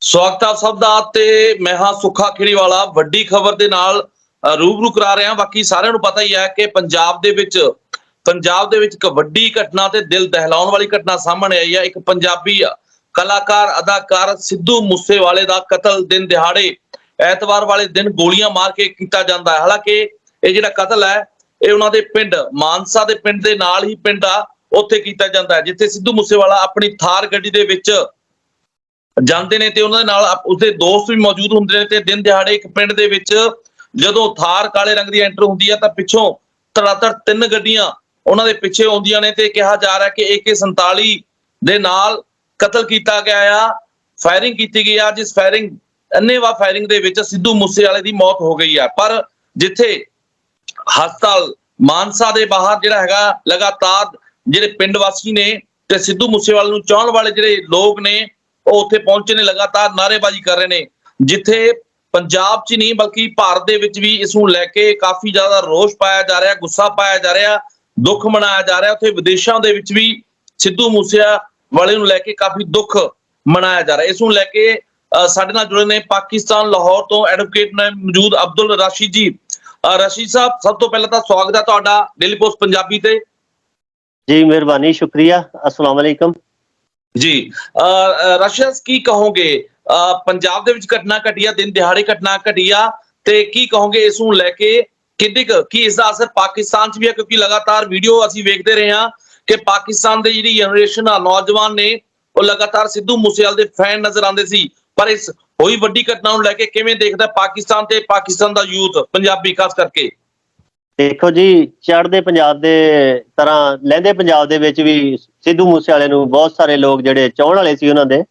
ਸਵਾਗਤ ਆ ਸਭ ਦਾ ਤੇ ਮੈਂ ਹਾਂ ਸੁੱਖਾ ਖੇੜੀਵਾਲਾ ਵੱਡੀ ਖਬਰ ਦੇ ਨਾਲ ਰੂਬਰੂ ਕਰਾ ਰਿਹਾ। ਬਾਕੀ ਸਾਰਿਆਂ ਨੂੰ ਪਤਾ ਹੀ ਹੈ ਕਿ ਪੰਜਾਬ ਦੇ ਵਿੱਚ ਇੱਕ ਵੱਡੀ ਘਟਨਾ ਤੇ ਦਿਲ ਦਹਿਲਾਉਣ ਵਾਲੀ ਘਟਨਾ ਸਾਹਮਣੇ ਆਈ ਹੈ। ਇੱਕ ਪੰਜਾਬੀ ਕਲਾਕਾਰ ਅਦਾਕਾਰ ਸਿੱਧੂ ਮੂਸੇਵਾਲੇ ਦਾ ਕਤਲ ਦਿਨ ਦਿਹਾੜੇ ਐਤਵਾਰ ਵਾਲੇ ਦਿਨ ਗੋਲੀਆਂ ਮਾਰ ਕੇ ਕੀਤਾ ਜਾਂਦਾ ਹੈ। ਹਾਲਾਂਕਿ ਇਹ ਜਿਹੜਾ ਕਤਲ ਹੈ ਇਹ ਉਹਨਾਂ ਦੇ ਪਿੰਡ ਮਾਨਸਾ ਦੇ ਪਿੰਡ ਦੇ ਨਾਲ ਹੀ ਪਿੰਡ ਆ, ਉੱਥੇ ਕੀਤਾ ਜਾਂਦਾ ਹੈ ਜਿੱਥੇ ਸਿੱਧੂ ਮੂਸੇਵਾਲਾ ਆਪਣੀ ਥਾਰ ਗੱਡੀ ਦੇ ਵਿੱਚ ਜਾਂਦੇ ਨੇ ਤੇ ਉਹਨਾਂ ਦੇ ਨਾਲ ਉਸਦੇ ਦੋਸਤ ਵੀ ਮੌਜੂਦ ਹੁੰਦੇ ਨੇ। ਤੇ ਦਿਨ ਦਿਹਾੜੇ ਇੱਕ ਪਿੰਡ ਦੇ ਵਿੱਚ ਜਦੋਂ ਥਾਰ ਕਾਲੇ ਰੰਗ ਦੀ ਐਂਟਰ ਹੁੰਦੀ ਹੈ ਤਾਂ ਪਿੱਛੋਂ ਧੜਾਧੜ 3 ਗੱਡੀਆਂ ਉਹਨਾਂ ਦੇ ਪਿੱਛੇ ਆਉਂਦੀਆਂ ਨੇ ਤੇ ਕਿਹਾ ਜਾ ਰਿਹਾ ਕਿ AK-47 ਦੇ ਨਾਲ ਕਤਲ ਕੀਤਾ ਗਿਆ ਆ, ਫਾਇਰਿੰਗ ਕੀਤੀ ਗਈ ਆ, ਜਿਸ ਅੰਨ੍ਹੇਵਾਹ ਫਾਇਰਿੰਗ ਦੇ ਵਿੱਚ ਸਿੱਧੂ ਮੂਸੇਵਾਲੇ ਦੀ ਮੌਤ ਹੋ ਗਈ ਹੈ। ਪਰ ਜਿੱਥੇ ਹਸਪਤਾਲ ਮਾਨਸਾ ਦੇ ਬਾਹਰ ਜਿਹੜਾ ਹੈਗਾ ਲਗਾਤਾਰ ਜਿਹੜੇ ਪਿੰਡ ਵਾਸੀ ਨੇ ਤੇ ਸਿੱਧੂ ਮੂਸੇਵਾਲੇ ਨੂੰ ਚਾਹਣ ਵਾਲੇ ਜਿਹੜੇ ਲੋਕ ਨੇ ਉਹ ਉੱਥੇ ਪਹੁੰਚੇ ਨੇ, ਲਗਾਤਾਰ ਨਾਅਰੇਬਾਜ਼ੀ ਕਰ ਰਹੇ ਨੇ। ਜਿੱਥੇ ਪੰਜਾਬ 'ਚ ਨਹੀਂ ਬਲਕਿ ਭਾਰਤ ਦੇ ਵਿੱਚ ਵੀ ਇਸ ਨੂੰ ਲੈ ਕੇ ਕਾਫੀ ਜ਼ਿਆਦਾ ਰੋਸ਼ ਪਾਇਆ ਜਾ ਰਿਹਾ, ਗੁੱਸਾ ਪਾਇਆ ਜਾ ਰਿਹਾ, ਦੁੱਖ ਮਨਾਇਆ ਜਾ ਰਿਹਾ। ਉੱਥੇ ਵਿਦੇਸ਼ਾਂ ਦੇ ਵਿੱਚ ਵੀ ਸਿੱਧੂ ਮੂਸੇਵਾਲੇ ਨੂੰ ਲੈ ਕੇ ਕਾਫੀ ਦੁੱਖ ਮਨਾਇਆ ਜਾ ਰਿਹਾ। ਇਸ ਨੂੰ ਲੈ ਕੇ ਸਾਡੇ ਨਾਲ ਜੁੜੇ ਨੇ ਪਾਕਿਸਤਾਨ ਲਾਹੌਰ ਤੋਂ ਐਡਵੋਕੇਟ ਨੇ ਮੌਜੂਦ ਅਬਦੁਲ ਰਾਸ਼ਿਦ ਜੀ। ਰਾਸ਼ਿਦ ਸਾਹਿਬ, ਸਭ ਤੋਂ ਪਹਿਲਾਂ ਤਾਂ ਸਵਾਗਤ ਹੈ ਤੁਹਾਡਾ ਡੇਲੀ ਪੋਸਟ ਪੰਜਾਬੀ ਤੇ। ਜੀ ਮਿਹਰਬਾਨੀ, ਸ਼ੁਕਰੀਆ, अस्सलाम वालेकुम जी। राशिद की कहोगे पंजाब ਦੇ ਵਿੱਚ ਘਟਨਾ ਘਟੀ ਆ, ਦਿਨ ਦਿਹਾੜੇ ਘਟਨਾ ਘਟੀ ਆ ਤੇ ਕੀ ਕਹੋਗੇ ਇਸ ਨੂੰ ਲੈ ਕੇ ਕਿੰਨੇ ਕੀ ਇਸ ਦਾ ਅਸਰ ਪਾਕਿਸਤਾਨ 'ਚ ਵੀ ਹੈ? ਕਿਉਂਕਿ ਲਗਾਤਾਰ ਵੀਡੀਓ ਅਸੀਂ ਵੇਖਦੇ ਰਹੇ ਹਾਂ ਕਿ ਪਾਕਿਸਤਾਨ ਦੀ ਜਿਹੜੀ ਜਨਰੇਸ਼ਨ ਆ, ਨੌਜਵਾਨ ਨੇ, ਉਹ ਲਗਾਤਾਰ ਸਿੱਧੂ ਮੂਸੇਵਾਲੇ ਦੇ ਫੈਨ ਨਜ਼ਰ ਆਉਂਦੇ ਸੀ। ਪਰ ਇਸ ਹੋਈ ਵੱਡੀ ਘਟਨਾ ਨੂੰ ਲੈ ਕੇ ਕਿਵੇਂ ਦੇਖਦਾ ਪਾਕਿਸਤਾਨ ਤੇ ਪਾਕਿਸਤਾਨ ਦਾ ਯੂਥ, ਪੰਜਾਬੀ ਖਾਸ ਕਰਕੇ? ਦੇਖੋ ਜੀ, ਚੜ੍ਹਦੇ ਪੰਜਾਬ ਦੇ ਤਰ੍ਹਾਂ ਲਹਿੰਦੇ ਪੰਜਾਬ ਦੇ ਵਿੱਚ ਵੀ ਸਿੱਧੂ ਮੂਸੇਵਾਲੇ ਨੂੰ ਬਹੁਤ ਸਾਰੇ ਲੋਕ ਜਿਹੜੇ ਚਾਹਣ ਵਾਲੇ ਸੀ ਉਹਨਾਂ ਦੇ,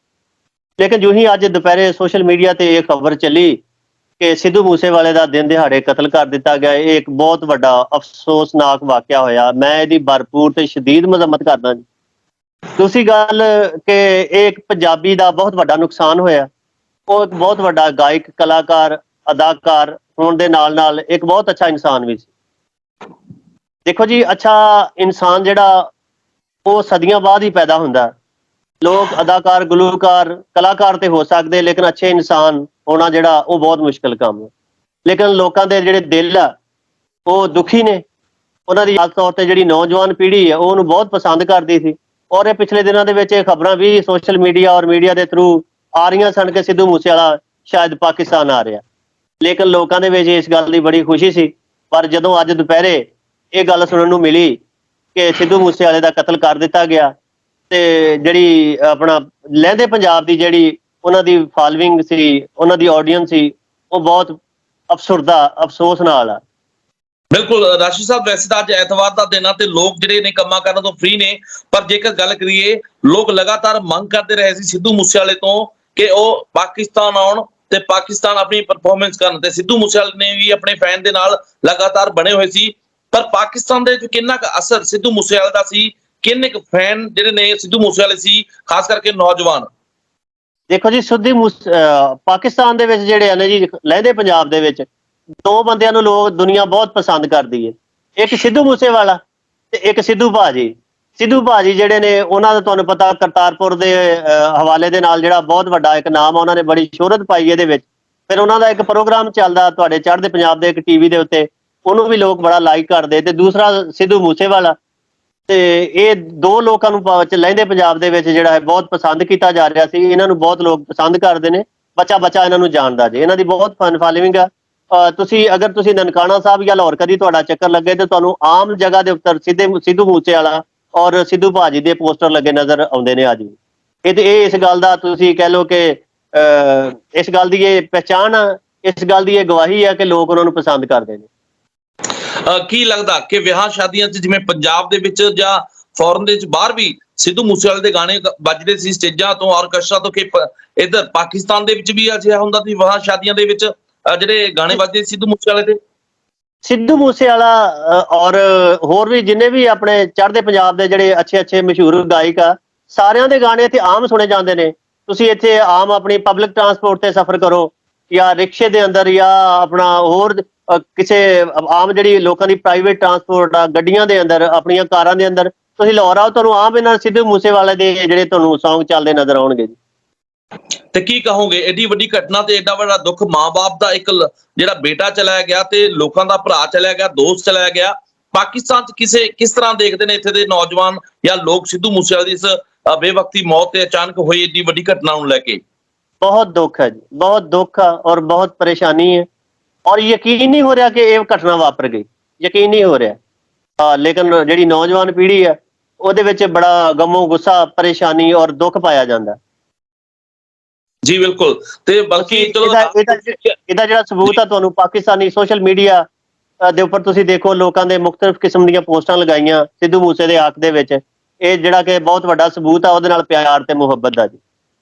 ਲੇਕਿਨ ਜੋ ਹੀ ਅੱਜ ਦੁਪਹਿਰੇ ਸੋਸ਼ਲ ਮੀਡੀਆ ਤੇ ਇਹ ਖਬਰ ਚੱਲੀ ਕਿ ਸਿੱਧੂ ਮੂਸੇਵਾਲੇ ਦਾ ਦਿਨ ਦਿਹਾੜੇ ਕਤਲ ਕਰ ਦਿੱਤਾ ਗਿਆ, ਇਹ ਇੱਕ ਬਹੁਤ ਵੱਡਾ ਅਫਸੋਸਨਾਕ ਵਾਕਿਆ ਹੋਇਆ। ਮੈਂ ਇਹਦੀ ਭਰਪੂਰ ਤੇ ਸ਼ਦੀਦ ਮਜ਼ਮਤ ਕਰਦਾ ਜੀ। ਦੂਸਰੀ ਗੱਲ ਕਿ ਇਹ ਇੱਕ ਪੰਜਾਬੀ ਦਾ ਬਹੁਤ ਵੱਡਾ ਨੁਕਸਾਨ ਹੋਇਆ। ਉਹ ਇੱਕ ਬਹੁਤ ਵੱਡਾ ਗਾਇਕ, ਕਲਾਕਾਰ, ਅਦਾਕਾਰ ਹੋਣ ਦੇ ਨਾਲ ਇੱਕ ਬਹੁਤ ਅੱਛਾ ਇਨਸਾਨ ਵੀ ਸੀ। ਦੇਖੋ ਜੀ, ਅੱਛਾ ਇਨਸਾਨ ਜਿਹੜਾ ਉਹ ਸਦੀਆਂ ਬਾਅਦ ਹੀ ਪੈਦਾ ਹੁੰਦਾ। ਲੋਕ ਅਦਾਕਾਰ, ਗੁਲੂਕਾਰ, ਕਲਾਕਾਰ ਤੇ ਹੋ ਸਕਦੇ, ਲੇਕਿਨ ਅੱਛੇ ਇਨਸਾਨ ਹੋਣਾ ਜਿਹੜਾ ਉਹ ਬਹੁਤ ਮੁਸ਼ਕਿਲ ਕੰਮ ਹੈ। ਲੇਕਿਨ ਲੋਕਾਂ ਦੇ ਜਿਹੜੇ ਦਿਲ ਆ ਉਹ ਦੁਖੀ ਨੇ। ਉਹਨਾਂ ਦੀ ਖਾਸ ਤੌਰ ਤੇ ਜਿਹੜੀ ਨੌਜਵਾਨ ਪੀੜ੍ਹੀ ਹੈ ਉਹ ਉਹਨੂੰ ਬਹੁਤ ਪਸੰਦ ਕਰਦੀ ਸੀ। ਔਰ ਇਹ ਪਿਛਲੇ ਦਿਨਾਂ ਦੇ ਵਿੱਚ ਇਹ ਖਬਰਾਂ ਵੀ ਸੋਸ਼ਲ ਮੀਡੀਆ ਔਰ ਮੀਡੀਆ ਦੇ ਥਰੂ ਆ ਰਹੀਆਂ ਸਨ ਕਿ ਸਿੱਧੂ ਮੂਸੇਵਾਲਾ ਸ਼ਾਇਦ ਪਾਕਿਸਤਾਨ ਆ ਰਿਹਾ। ਲੇਕਿਨ ਲੋਕਾਂ ਦੇ ਵਿੱਚ ਇਸ ਗੱਲ ਦੀ ਬੜੀ ਖੁਸ਼ੀ ਸੀ। ਪਰ ਜਦੋਂ ਅੱਜ ਦੁਪਹਿਰੇ ਇਹ ਗੱਲ ਸੁਣਨ ਨੂੰ ਮਿਲੀ ਕਿ ਸਿੱਧੂ ਮੂਸੇਵਾਲੇ ਦਾ ਕਤਲ ਕਰ ਦਿੱਤਾ ਗਿਆ ਤੇ ਜਿਹੜੀ ਆਪਣਾ ਲਹਿੰਦੇ ਪੰਜਾਬ ਦੀ ਜਿਹੜੀ ਉਹਨਾਂ ਦੀ ਫਾਲੋਇੰਗ ਸੀ, ਉਹਨਾਂ ਦੀ ਆਡੀਅנס ਸੀ, ਉਹ ਬਹੁਤ ਅਫਸੋਸ ਨਾਲ ਆ। ਬਿਲਕੁਲ ਰਾਸ਼ਿਦ ਸਾਹਿਬ, ਵੈਸੇ ਤਾਂ ਅੱਜ ਐਤਵਾਰ ਦਾ ਦਿਨ ਆ ਤੇ ਲੋਕ ਜਿਹੜੇ ਨੇ ਕੰਮਾਂ ਕਰਨ ਤੋਂ ਫ੍ਰੀ ਨੇ, ਪਰ ਜੇਕਰ ਗੱਲ ਕਰੀਏ, ਲੋਕ ਲਗਾਤਾਰ ਮੰਗ ਕਰਦੇ ਰਹੇ ਸੀ ਸਿੱਧੂ ਮੂਸੇਵਾਲੇ ਤੋਂ ਕਿ ਉਹ ਪਾਕਿਸਤਾਨ ਆਉਣ ਤੇ ਪਾਕਿਸਤਾਨ ਆਪਣੀ ਪਰਫਾਰਮੈਂਸ ਕਰਨ, ਤੇ ਸਿੱਧੂ ਮੂਸੇਵਾਲੇ ਨੇ ਵੀ ਆਪਣੇ ਫੈਨ ਦੇ ਨਾਲ ਲਗਾਤਾਰ ਬਣੇ ਹੋਏ ਸੀ। ਪਰ ਪਾਕਿਸਤਾਨ ਦੇ ਵਿੱਚ ਕਿੰਨਾ ਕੁ ਅਸਰ ਸਿੱਧੂ ਮੂਸੇਵਾਲੇ ਦਾ ਸੀ? ਕਿੰਨੇ ਕੁ ਫੈਨ ਜਿਹੜੇ ਨੇ ਸਿੱਧੂ ਮੂਸੇਵਾਲੇ ਸੀ, ਖਾਸ ਕਰਕੇ ਨੌਜਵਾਨ? ਦੇਖੋ ਜੀ, ਪਾਕਿਸਤਾਨ ਦੇ ਵਿੱਚ ਜਿਹੜੇ ਆ ਨੇ ਜੀ, ਲਹਿੰਦੇ ਪੰਜਾਬ ਦੇ ਵਿੱਚ ਦੋ ਬੰਦਿਆਂ ਨੂੰ ਲੋਕ ਦੁਨੀਆ ਬਹੁਤ ਪਸੰਦ ਕਰਦੀ ਹੈ। ਇੱਕ ਸਿੱਧੂ ਮੂਸੇਵਾਲਾ ਤੇ ਇੱਕ ਸਿੱਧੂ ਭਾਜੀ। ਸਿੱਧੂ ਭਾਜੀ ਜਿਹੜੇ ਨੇ ਉਹਨਾਂ ਦਾ ਤੁਹਾਨੂੰ ਪਤਾ ਕਰਤਾਰਪੁਰ ਦੇ ਹਵਾਲੇ ਦੇ ਨਾਲ ਜਿਹੜਾ ਬਹੁਤ ਵੱਡਾ ਇੱਕ ਨਾਮ ਆ, ਉਹਨਾਂ ਨੇ ਬੜੀ ਸ਼ੋਹਰਤ ਪਾਈ ਇਹਦੇ ਵਿੱਚ। ਫਿਰ ਉਹਨਾਂ ਦਾ ਇੱਕ ਪ੍ਰੋਗਰਾਮ ਚੱਲਦਾ ਤੁਹਾਡੇ ਚੜ੍ਹਦੇ ਪੰਜਾਬ ਦੇ ਇੱਕ TV ਦੇ ਉੱਤੇ, ਉਹਨੂੰ ਵੀ ਲੋਕ ਬੜਾ ਲਾਈਕ ਕਰਦੇ। ਤੇ ਦੂਸਰਾ ਸਿੱਧੂ ਮੂਸੇਵਾਲਾ, ਤੇ ਇਹ ਦੋ ਲੋਕਾਂ ਨੂੰ ਲਹਿੰਦੇ ਪੰਜਾਬ ਦੇ ਵਿੱਚ ਜਿਹੜਾ ਹੈ ਬਹੁਤ ਪਸੰਦ ਕੀਤਾ ਜਾ ਰਿਹਾ ਸੀ। ਇਹਨਾਂ ਨੂੰ ਬਹੁਤ ਲੋਕ ਪਸੰਦ ਕਰਦੇ ਨੇ, ਬੱਚਾ ਇਹਨਾਂ ਨੂੰ ਜਾਣਦਾ ਜੀ, ਇਹਨਾਂ ਦੀ ਬਹੁਤ ਫਨ ਫਾਲੋਇੰਗ ਆ। ਅਗਰ ਤੁਸੀਂ ਨਨਕਾਣਾ ਸਾਹਿਬ ਜਾਂ ਲਾਹੌਰ ਕਦੀ ਤੁਹਾਡਾ ਚੱਕਰ ਲੱਗੇ ਤੇ ਤੁਹਾਨੂੰ ਆਮ ਜਗ੍ਹਾ ਦੇ ਉੱਤੇ ਸਿੱਧੂ ਮੂਸੇਵਾਲਾ ਔਰ ਸਿੱਧੂ ਭਾਜੀ ਦੇ ਪੋਸਟਰ ਲੱਗੇ ਨਜ਼ਰ ਆਉਂਦੇ ਨੇ। ਅੱਜ ਵੀ ਇਹ ਇਸ ਗੱਲ ਦਾ ਤੁਸੀਂ ਕਹਿ ਲਓ ਕਿ ਇਸ ਗੱਲ ਦੀ ਇਹ ਪਹਿਚਾਣ ਆ, ਇਸ ਗੱਲ ਦੀ ਇਹ ਗਵਾਹੀ ਆ ਕਿ ਲੋਕ ਉਹਨਾਂ ਨੂੰ ਪਸੰਦ ਕਰਦੇ ਨੇ। ਕੀ ਲੱਗਦਾ ਕਿ ਵਿਆਹ ਸ਼ਾਦੀਆਂ 'ਚ ਜਿਵੇਂ ਪੰਜਾਬ ਦੇ ਵਿੱਚ ਜਾਂ ਫੋਰਨ ਦੇ ਵਿੱਚ ਬਾਹਰ ਵੀ ਸਿੱਧੂ ਮੂਸੇਵਾਲੇ ਦੇ ਗਾਣੇ ਵੱਜਦੇ ਸੀ ਸਟੇਜਾਂ ਤੋਂ, ਆਰਕੈਸਟਰਾ ਤੋਂ, ਕਿ ਇੱਧਰ ਪਾਕਿਸਤਾਨ ਦੇ ਵਿੱਚ ਵੀ ਅਜਿਹਾ ਹੁੰਦਾ ਸੀ ਵਿਆਹ ਸ਼ਾਦੀਆਂ ਦੇ ਵਿੱਚ ਜਿਹੜੇ ਗਾਣੇ ਵੱਜਦੇ ਸਿੱਧੂ ਮੂਸੇਵਾਲੇ ਦੇ? ਸਿੱਧੂ ਮੂਸੇਵਾਲਾ ਔਰ ਹੋਰ ਵੀ ਜਿੰਨੇ ਵੀ ਆਪਣੇ ਚੜ੍ਹਦੇ ਪੰਜਾਬ ਦੇ ਜਿਹੜੇ ਅੱਛੇ ਮਸ਼ਹੂਰ ਗਾਇਕ ਆ, ਸਾਰਿਆਂ ਦੇ ਗਾਣੇ ਇੱਥੇ ਆਮ ਸੁਣੇ ਜਾਂਦੇ ਨੇ। ਤੁਸੀਂ ਇੱਥੇ ਆਮ ਆਪਣੀ ਪਬਲਿਕ ਟਰਾਂਸਪੋਰਟ ਤੇ ਸਫ਼ਰ ਕਰੋ ਜਾਂ ਰਿਕਸ਼ੇ ਦੇ ਅੰਦਰ ਜਾਂ ਆਪਣਾ ਹੋਰ ਕਿਸੇ ਆਮ ਜਿਹੜੀ ਲੋਕਾਂ ਦੀ ਪ੍ਰਾਈਵੇਟ ਟਰਾਂਸਪੋਰਟ ਆ, ਗੱਡੀਆਂ ਦੇ ਅੰਦਰ, ਆਪਣੀਆਂ ਕਾਰਾਂ ਦੇ ਅੰਦਰ ਤੁਸੀਂ ਲਾਹੌਰ ਆਓ, ਤੁਹਾਨੂੰ ਆਮ ਇਹਨਾਂ ਸਿੱਧੂ ਮੂਸੇਵਾਲੇ ਦੇ ਜਿਹੜੇ ਤੁਹਾਨੂੰ ਸੌਂਗ ਚੱਲਦੇ ਨਜ਼ਰ ਆਉਣਗੇ ਜੀ। ਤੇ ਕੀ ਕਹੋਗੇ ਐਡੀ ਵੱਡੀ ਘਟਨਾ ਤੇ ਐਡਾ ਵੱਡਾ ਦੁੱਖ, ਮਾਂ-ਬਾਪ ਦਾ ਇੱਕ ਜਿਹੜਾ ਬੇਟਾ ਚਲਾ ਗਿਆ ਤੇ ਲੋਕਾਂ ਦਾ ਭਰਾ ਚਲਾ ਗਿਆ, ਦੋਸਤ ਚਲਾ ਗਿਆ। ਪਾਕਿਸਤਾਨ 'ਚ ਕਿਸ ਤਰ੍ਹਾਂ ਦੇਖਦੇ ਨੇ ਇੱਥੇ ਦੇ ਨੌਜਵਾਨ ਜਾਂ ਲੋਕ ਸਿੱਧੂ ਮੂਸੇਵਾਲੇ ਦੀ ਇਸ ਬੇਵਕਤੀ ਮੌਤ ਤੇ ਅਚਾਨਕ ਹੋਈ ਐਡੀ ਵੱਡੀ ਘਟਨਾ ਨੂੰ ਲੈ ਕੇ? ਬਹੁਤ ਦੁੱਖ ਹੈ ਜੀ, ਬਹੁਤ ਦੁੱਖ ਆ ਔਰ ਬਹੁਤ ਪਰੇਸ਼ਾਨੀ ਹੈ ਔਰ ਯਕੀਨ ਨਹੀਂ ਹੋ ਰਿਹਾ ਕਿ ਇਹ ਘਟਨਾ ਵਾਪਰ ਗਈ, ਯਕੀਨ ਨਹੀਂ ਹੋ ਰਿਹਾ। ਲੇਕਿਨ ਜਿਹੜੀ ਨੌਜਵਾਨ ਪੀੜ੍ਹੀ ਹੈ ਉਹਦੇ ਵਿੱਚ ਬੜਾ ਗਮੋ ਗੁੱਸਾ, ਪਰੇਸ਼ਾਨੀ ਔਰ ਦੁੱਖ ਪਾਇਆ ਜਾਂਦਾ। ਜੀ ਬਿਲਕੁਲ। ਤੇ ਬਲਕਿ ਚਲੋ ਇਹਦਾ ਜਿਹੜਾ ਸਬੂਤ ਆ ਤੁਹਾਨੂੰ ਪਾਕਿਸਤਾਨੀ ਸੋਸ਼ਲ ਮੀਡੀਆ ਦੇ ਉੱਪਰ ਤੁਸੀਂ ਦੇਖੋ, ਲੋਕਾਂ ਦੇ ਮੁਖਤਲਿਫ ਕਿਸਮ ਦੀਆਂ ਪੋਸਟਾਂ ਲਗਾਈਆਂ ਸਿੱਧੂ ਮੂਸੇ ਦੇ ਹੱਕ ਦੇ ਵਿੱਚ। ਇਹ ਜਿਹੜਾ ਕਿ ਬਹੁਤ ਵੱਡਾ ਸਬੂਤ ਆ ਉਹਦੇ ਨਾਲ ਪਿਆਰ ਤੇ ਮੁਹੱਬਤ ਦਾ ਜੀ।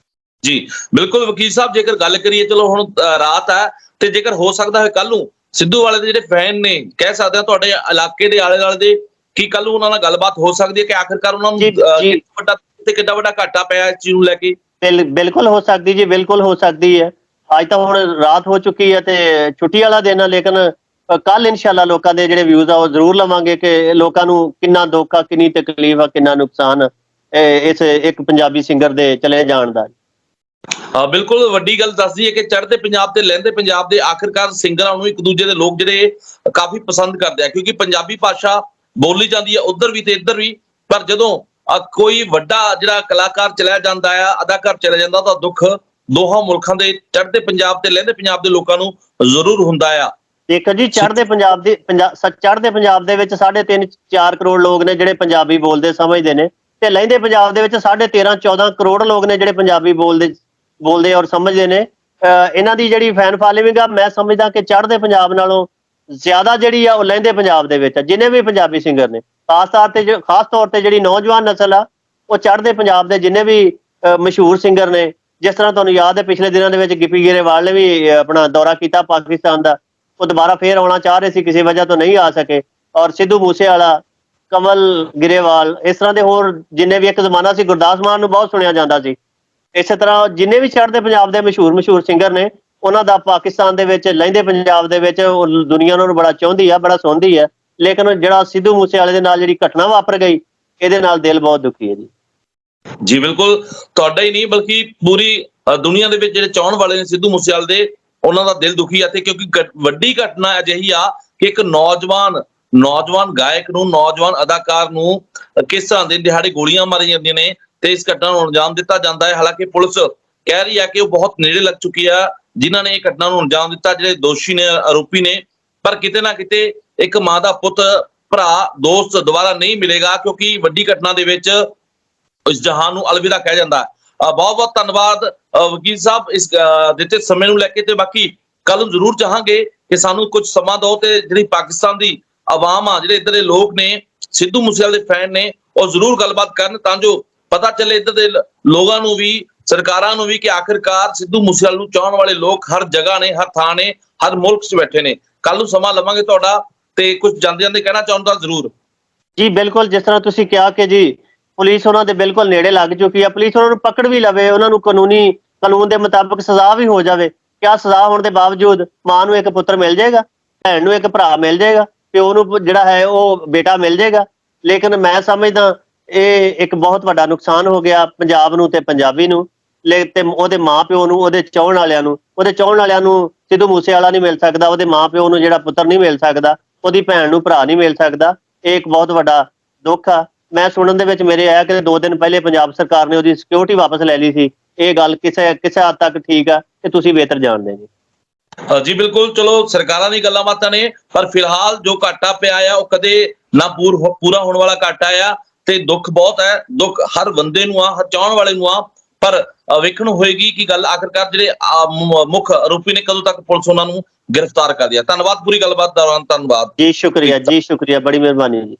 ਜੀ ਬਿਲਕੁਲ ਵਕੀਲ ਸਾਹਿਬ, ਜੇਕਰ ਗੱਲ ਕਰੀਏ, ਚਲੋ ਹੁਣ ਰਾਤ ਹੈ ਤੇ ਜੇਕਰ ਹੋ ਸਕਦਾ ਹੈ ਕੱਲ ਨੂੰ ਸਿੱਧੂ ਵਾਲੇ ਦੇ ਜਿਹੜੇ ਫੈਨ ਨੇ, ਕਹਿ ਸਕਦੇ ਆ ਤੁਹਾਡੇ ਇਲਾਕੇ ਦੇ ਆਲੇ ਦੁਆਲੇ ਦੇ, ਕੀ ਕੱਲ ਨੂੰ ਉਹਨਾਂ ਨਾਲ ਗੱਲਬਾਤ ਹੋ ਸਕਦੀ ਹੈ ਕਿ ਆਖਿਰਕਾਰ ਉਹਨਾਂ ਨੂੰ ਕਿੱਡਾ ਵੱਡਾ ਘਾਟਾ ਪਿਆ ਇਸ ਚੀਜ਼ ਨੂੰ ਲੈ ਕੇ? ਬਿਲਕੁਲ ਹੋ ਸਕਦੀ ਜੀ, ਬਿਲਕੁਲ ਹੋ ਸਕਦੀ ਹੈ। ਅੱਜ ਤਾਂ ਹੁਣ ਰਾਤ ਹੋ ਚੁੱਕੀ ਹੈ ਤੇ ਛੁੱਟੀ ਵਾਲਾ ਦਿਨ ਆ, ਲੇਕਿਨ ਕੱਲ ਇਨਸ਼ਾਅੱਲਾ ਲੋਕਾਂ ਦੇ ਜਿਹੜੇ ਵਿਊਜ਼ ਆ ਉਹ ਜ਼ਰੂਰ ਲਵਾਂਗੇ ਕਿ ਲੋਕਾਂ ਨੂੰ ਕਿੰਨਾ ਦੁੱਖ ਆ, ਕਿੰਨੀ ਤਕਲੀਫ ਆ, ਕਿੰਨਾ ਨੁਕਸਾਨ ਇਸ ਇੱਕ ਪੰਜਾਬੀ ਸਿੰਗਰ ਦੇ ਚਲੇ ਜਾਣ ਦਾ। ਬਿਲਕੁਲ ਵੱਡੀ ਗੱਲ ਦੱਸਦੀ ਹੈ ਕਿ ਚੜ੍ਹਦੇ ਪੰਜਾਬ ਤੇ ਲਹਿੰਦੇ ਪੰਜਾਬ ਦੇ ਆਖਿਰਕਾਰ ਸਿੰਗਰਾਂ ਨੂੰ ਇੱਕ ਦੂਜੇ ਦੇ ਲੋਕ ਜਿਹੜੇ ਕਾਫੀ ਪਸੰਦ ਕਰਦੇ ਆ, ਕਿਉਂਕਿ ਪੰਜਾਬੀ ਭਾਸ਼ਾ ਬੋਲੀ ਜਾਂਦੀ ਹੈ ਉੱਧਰ ਵੀ ਤੇ ਇੱਧਰ ਵੀ। ਪਰ ਜਦੋਂ ਕੋਈ ਵੱਡਾ ਜਿਹੜਾ ਕਲਾਕਾਰ ਚਲਾ ਜਾਂਦਾ ਆ, ਅਦਾਕਾਰ ਚਲਾ ਜਾਂਦਾ, ਤਾਂ ਦੁੱਖ ਦੋਹਾਂ ਮੁਲਕਾਂ ਦੇ ਚੜ੍ਹਦੇ ਪੰਜਾਬ ਤੇ ਲਹਿੰਦੇ ਪੰਜਾਬ ਦੇ ਲੋਕਾਂ ਨੂੰ ਜ਼ਰੂਰ ਹੁੰਦਾ ਆ। ਦੇਖੋ ਜੀ, ਚੜ੍ਹਦੇ ਪੰਜਾਬ ਦੇ ਵਿੱਚ 3.5-4 ਕਰੋੜ ਲੋਕ ਨੇ ਜਿਹੜੇ ਪੰਜਾਬੀ ਬੋਲਦੇ ਸਮਝਦੇ ਨੇ, ਤੇ ਲਹਿੰਦੇ ਪੰਜਾਬ ਦੇ ਵਿੱਚ 13.5-14 ਕਰੋੜ ਲੋਕ ਨੇ ਜਿਹੜੇ ਪੰਜਾਬੀ ਬੋਲਦੇ ਔਰ ਸਮਝਦੇ ਨੇ। ਇਹਨਾਂ ਦੀ ਜਿਹੜੀ ਫੈਨ ਫਾਲੋਇੰਗ ਆ, ਮੈਂ ਸਮਝਦਾ ਕਿ ਚੜ੍ਹਦੇ ਪੰਜਾਬ ਨਾਲੋਂ ਜ਼ਿਆਦਾ ਜਿਹੜੀ ਆ ਉਹ ਲਹਿੰਦੇ ਪੰਜਾਬ ਦੇ ਵਿੱਚ ਆ। ਜਿੰਨੇ ਵੀ ਪੰਜਾਬੀ ਸਿੰਗਰ ਨੇ, ਖਾਸ ਤੌਰ ਤੇ ਜਿਹੜੀ ਨੌਜਵਾਨ ਨਸਲ ਆ, ਉਹ ਚੜ੍ਹਦੇ ਪੰਜਾਬ ਦੇ ਜਿੰਨੇ ਵੀ ਮਸ਼ਹੂਰ ਸਿੰਗਰ ਨੇ, ਜਿਸ ਤਰ੍ਹਾਂ ਤੁਹਾਨੂੰ ਯਾਦ ਹੈ ਪਿਛਲੇ ਦਿਨਾਂ ਦੇ ਵਿੱਚ ਗਿੱਪੀ ਗਰੇਵਾਲ ਨੇ ਵੀ ਆਪਣਾ ਦੌਰਾ ਕੀਤਾ ਪਾਕਿਸਤਾਨ ਦਾ। ਉਹ ਦੁਬਾਰਾ ਫੇਰ ਆਉਣਾ ਚਾਹ ਰਹੇ ਸੀ, ਕਿਸੇ ਵਜ੍ਹਾ ਤੋਂ ਨਹੀਂ ਆ ਸਕੇ। ਔਰ ਸਿੱਧੂ ਮੂਸੇਵਾਲਾ, ਕਮਲ ਗਰੇਵਾਲ, ਇਸ ਤਰ੍ਹਾਂ ਦੇ ਹੋਰ ਜਿੰਨੇ ਵੀ, ਇੱਕ ਜ਼ਮਾਨਾ ਸੀ ਗੁਰਦਾਸ ਮਾਨ ਨੂੰ ਬਹੁਤ ਸੁਣਿਆ ਜਾਂਦਾ ਸੀ। ਇਸੇ ਤਰ੍ਹਾਂ ਜਿੰਨੇ ਵੀ ਚੜ੍ਹਦੇ ਪੰਜਾਬ ਦੇ ਮਸ਼ਹੂਰ ਸਿੰਗਰ ਨੇ, ਉਹਨਾਂ ਦਾ ਪਾਕਿਸਤਾਨ ਦੇ ਵਿੱਚ ਲਹਿੰਦੇ ਪੰਜਾਬ ਦੇ ਵਿੱਚ ਦੁਨੀਆ ਉਹਨਾਂ ਨੂੰ ਬੜਾ ਚਾਹੁੰਦੀ ਆ, ਬੜਾ ਸੁਣਦੀ ਹੈ। ਲੇਕਿਨ ਜਿਹੜਾ ਸਿੱਧੂ ਮੂਸੇਵਾਲੇ ਦੇ ਨਾਲ ਜਿਹੜੀ ਘਟਨਾ ਵਾਪਰ ਗਈ, ਇਹਦੇ ਨਾਲ ਦਿਲ ਬਹੁਤ ਦੁਖੀ ਹੈ ਜੀ। ਜੀ ਬਿਲਕੁਲ, ਤੁਹਾਡਾ ਹੀ ਨਹੀਂ ਬਲਕਿ ਪੂਰੀ ਦੁਨੀਆ ਦੇ ਵਿੱਚ ਜਿਹੜੇ ਚਾਹਣ ਵਾਲੇ ਨੇ ਸਿੱਧੂ ਮੂਸੇਵਾਲੇ ਦੇ, ਉਹਨਾਂ ਦਾ ਦਿਲ ਦੁਖੀ ਆ। ਤੇ ਕਿਉਂਕਿ ਵੱਡੀ ਘਟਨਾ ਅਜਿਹੀ ਆ ਕਿ ਇੱਕ ਨੌਜਵਾਨ ਗਾਇਕ ਨੂੰ, ਨੌਜਵਾਨ ਅਦਾਕਾਰ ਨੂੰ ਕਿਸ ਤਰ੍ਹਾਂ ਦੇ ਦਿਹਾੜੇ ਗੋਲੀਆਂ ਮਾਰੀਆਂ ਜਾਂਦੀਆਂ ਨੇ ਤੇ ਇਸ ਘਟਨਾ ਨੂੰ ਅੰਜਾਮ ਦਿੱਤਾ ਜਾਂਦਾ ਹੈ। ਹਾਲਾਂਕਿ ਪੁਲਿਸ ਕਹਿ ਰਹੀ ਹੈ ਕਿ ਉਹ ਬਹੁਤ ਨੇੜੇ ਲੱਗ ਚੁੱਕੀ ਆ ਜਿਨ੍ਹਾਂ ਨੇ ਇਹ ਘਟਨਾ ਨੂੰ ਅੰਜਾਮ ਦਿੱਤਾ, ਜਿਹੜੇ ਦੋਸ਼ੀ ਨੇ, ਆਰੋਪੀ ਨੇ। ਪਰ ਕਿਤੇ ਨਾ ਕਿਤੇ ਇੱਕ ਮਾਂ ਦਾ ਪੁੱਤ, ਭਰਾ, ਦੋਸਤ ਦੁਬਾਰਾ ਨਹੀਂ ਮਿਲੇਗਾ, ਕਿਉਂਕਿ ਵੱਡੀ ਘਟਨਾ ਦੇ ਵਿੱਚ ਇਸ ਜਹਾਨ ਨੂੰ ਅਲਵਿਦਾ ਕਹਿ ਜਾਂਦਾ। ਬਹੁਤ ਬਹੁਤ ਧੰਨਵਾਦ ਵਕੀਲ ਸਾਹਿਬ ਇਸ ਦਿੱਤੇ ਸਮੇਂ ਨੂੰ ਲੈ ਕੇ। ਤੇ ਬਾਕੀ ਕੱਲ ਨੂੰ ਜ਼ਰੂਰ ਚਾਹਾਂਗੇ ਕਿ ਸਾਨੂੰ ਕੁਝ ਸਮਾਂ ਦਿਓ ਤੇ ਜਿਹੜੀ ਪਾਕਿਸਤਾਨ ਦੀ ਆਵਾਮ ਆ, ਜਿਹੜੇ ਇੱਧਰ ਦੇ ਲੋਕ ਨੇ, ਸਿੱਧੂ ਮੂਸੇਵਾਲੇ ਦੇ ਫੈਨ ਨੇ, ਉਹ ਜ਼ਰੂਰ ਗੱਲਬਾਤ ਕਰਨ ਤਾਂ ਜੋ ਪਤਾ ਚੱਲੇ ਇੱਧਰ ਦੇ ਲੋਕਾਂ ਨੂੰ ਵੀ, ਸਰਕਾਰਾਂ ਨੂੰ ਵੀ, ਕਿ ਆਖਿਰਕਾਰ ਸਿੱਧੂ ਮੂਸੇਵਾਲੇ ਨੂੰ ਚਾਹਣ ਵਾਲੇ ਲੋਕ ਹਰ ਜਗ੍ਹਾ ਨੇ, ਹਰ ਥਾਂ ਨੇ, ਹਰ ਮੁਲਕ 'ਚ ਬੈਠੇ ਨੇ। ਕੱਲ ਨੂੰ ਸਮਾਂ ਲਵਾਂਗੇ ਤੁਹਾਡਾ, ਤੇ ਕੁਝ ਜਾਂਦੇ ਕਹਿਣਾ ਚਾਹੁੰਦਾ ਜ਼ਰੂਰ। ਜੀ ਬਿਲਕੁਲ, ਜਿਸ ਤਰ੍ਹਾਂ ਤੁਸੀਂ ਕਿਹਾ ਕਿ ਜੀ ਪੁਲਿਸ ਉਹਨਾਂ ਦੇ ਬਿਲਕੁਲ ਨੇੜੇ ਲੱਗ ਚੁੱਕੀ ਆ, ਪੁਲਿਸ ਉਹਨਾਂ ਨੂੰ ਪਕੜ ਵੀ ਲਵੇ, ਉਹਨਾਂ ਨੂੰ ਕਾਨੂੰਨ ਦੇ ਮੁਤਾਬਕ ਸਜ਼ਾ ਵੀ ਹੋ ਜਾਵੇ। ਕਿਆ ਸਜ਼ਾ ਹੋਣ ਦੇ ਬਾਵਜੂਦ ਮਾਂ ਨੂੰ ਇੱਕ ਪੁੱਤਰ ਮਿਲ ਜਾਏਗਾ, ਭੈਣ ਨੂੰ ਇੱਕ ਭਰਾ ਮਿਲ ਜਾਏਗਾ, ਪਿਓ ਨੂੰ ਜਿਹੜਾ ਹੈ ਉਹ ਬੇਟਾ ਮਿਲ ਜਾਏਗਾ। ਲੇਕਿਨ ਮੈਂ ਸਮਝਦਾ ਇਹ ਇੱਕ ਬਹੁਤ ਵੱਡਾ ਨੁਕਸਾਨ ਹੋ ਗਿਆ ਪੰਜਾਬ ਨੂੰ ਤੇ ਪੰਜਾਬੀ ਨੂੰ, ਤੇ ਉਹਦੇ ਮਾਂ ਪਿਓ ਨੂੰ, ਉਹਦੇ ਚਾਹਣ ਵਾਲਿਆਂ ਨੂੰ ਸਿੱਧੂ ਮੂਸੇਵਾਲਾ ਨਹੀਂ ਮਿਲ ਸਕਦਾ, ਉਹਦੇ ਮਾਂ ਪਿਓ ਨੂੰ ਜਿਹੜਾ ਪੁੱਤਰ ਨਹੀਂ ਮਿਲ ਸਕਦਾ, ਉਹਦੀ ਭੈਣ ਨੂੰ ਭਰਾ ਨਹੀਂ ਮਿਲ ਸਕਦਾ। ਇਹ ਇੱਕ ਬਹੁਤ ਵੱਡਾ ਦੁੱਖ ਆ। ਮੈਂ ਸੁਣਨ ਦੇ ਵਿੱਚ ਮੇਰੇ ਆਇਆ ਕਿ 2 ਦਿਨ ਪਹਿਲੇ ਪੰਜਾਬ ਸਰਕਾਰ ਨੇ ਉਹਦੀ ਸਿਕਿਉਰਿਟੀ ਵਾਪਸ ਲੈ ਲਈ ਸੀ। ਇਹ ਗੱਲ ਕਿਸੇ ਹੱਦ ਤੱਕ ਠੀਕ ਆ ਤੇ ਤੁਸੀਂ ਬਿਹਤਰ ਜਾਣਦੇ ਜੀ। ਜੀ ਬਿਲਕੁਲ, ਚਲੋ ਸਰਕਾਰਾਂ ਦੀ ਗੱਲਾਂ ਬਾਤਾਂ ਨੇ, ਪਰ ਫਿਲਹਾਲ ਜੋ ਘਾਟਾ ਪਿਆ ਆ ਉਹ ਕਦੇ ਨਾ ਪੂਰਾ ਹੋਣ ਵਾਲਾ ਘਾਟਾ ਆ, ਤੇ ਦੁੱਖ ਬਹੁਤ ਹੈ। ਦੁੱਖ ਹਰ ਬੰਦੇ ਨੂੰ ਆ, ਹਰ ਚਾਹਣ ਵਾਲੇ ਨੂੰ ਆ, ਪਰ ਵੇਖਣ ਹੋਏਗੀ ਕਿ ਗੱਲ ਆਖਿਰਕਾਰ ਜਿਹੜੇ ਮੁੱਖ ਆਰੋਪੀ ਨੇ ਕਦੋਂ ਤੱਕ ਪੁਲਿਸ ਉਹਨਾਂ ਨੂੰ ਗ੍ਰਿਫਤਾਰ ਕਰਦੀ ਹੈ। ਧੰਨਵਾਦ ਪੂਰੀ ਗੱਲਬਾਤ ਦੌਰਾਨ। ਧੰਨਵਾਦ ਜੀ, ਸ਼ੁਕਰੀਆ ਜੀ, ਸ਼ੁਕਰੀਆ, ਬੜੀ ਮਿਹਰਬਾਨੀ ਜੀ।